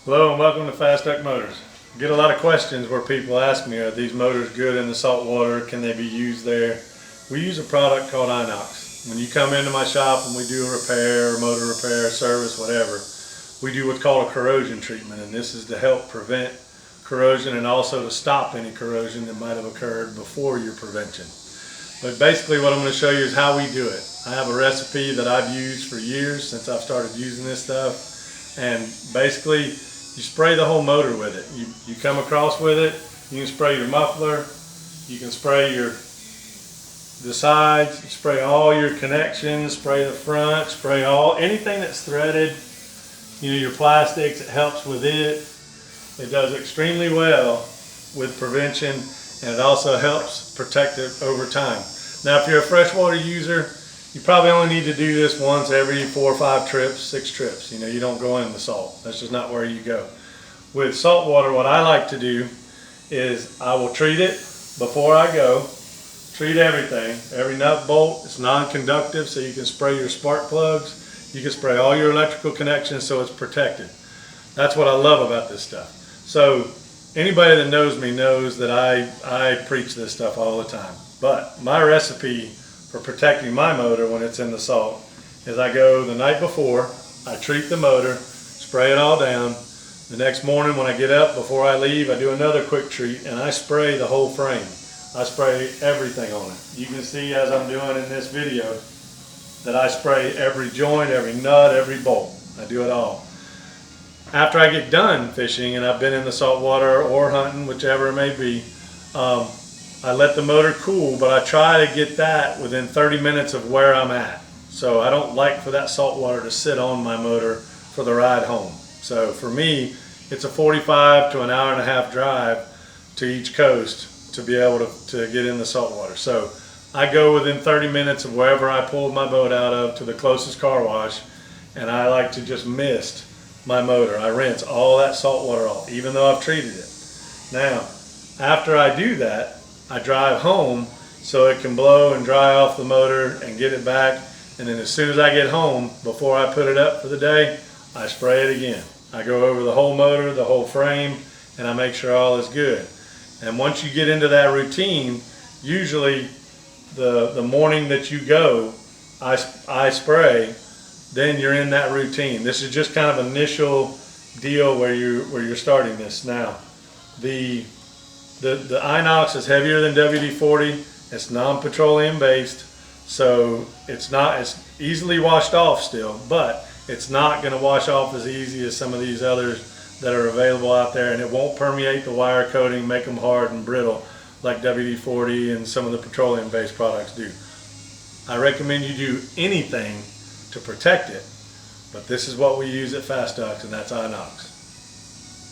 Hello and welcome to Fast Duck Motors. I get a lot of questions where people ask me, are these motors good in the salt water? Can they be used there? We use a product called Inox. When you come into my shop and we do a repair, motor repair, service, whatever, we do what's called a corrosion treatment, and this is to help prevent corrosion and also to stop any corrosion that might have occurred before your prevention. But basically what I'm going to show you is how we do it. I have a recipe that I've used for years since I've started using this stuff, and basically you spray the whole motor with it. You come across with it, you can spray your muffler, you can spray the sides, you spray all your connections, spray the front, spray anything that's threaded, your plastics, it helps with it. It does extremely well with prevention, and it also helps protect it over time. Now if you're a freshwater user, you probably only need to do this once every 4 or 5 trips, 6 trips. You don't go in the salt. That's just not where you go. With salt water, what I like to do is I will treat it before I go. Treat everything, every nut bolt. It's non-conductive, so you can spray your spark plugs. You can spray all your electrical connections so it's protected. That's what I love about this stuff. So anybody that knows me knows that I preach this stuff all the time. But my recipe for protecting my motor when it's in the salt is I go the night before, I treat the motor, spray it all down. The next morning when I get up, before I leave, I do another quick treat and I spray the whole frame. I spray everything on it. You can see as I'm doing in this video that I spray every joint, every nut, every bolt. I do it all. After I get done fishing and I've been in the salt water or hunting, whichever it may be, I let the motor cool, but I try to get that within 30 minutes of where I'm at. So I don't like for that salt water to sit on my motor for the ride home. So for me, it's a 45 to an hour and a half drive to each coast to be able to get in the salt water. So I go within 30 minutes of wherever I pulled my boat out of to the closest car wash, and I like to just mist my motor. I rinse all that salt water off, even though I've treated it. Now, after I do that, I drive home so it can blow and dry off the motor and get it back, and then as soon as I get home, before I put it up for the day, I spray it again. I go over the whole motor, the whole frame, and I make sure all is good. And once you get into that routine, usually the morning that you go, I spray, then you're in that routine. This is just kind of initial deal where you're starting this. Now, the Inox is heavier than WD-40. It's non-petroleum based, so it's easily washed off still, but it's not going to wash off as easy as some of these others that are available out there, and it won't permeate the wire coating, make them hard and brittle like WD-40 and some of the petroleum based products do. I recommend you do anything to protect it, but this is what we use at Fast Ducks, and that's Inox.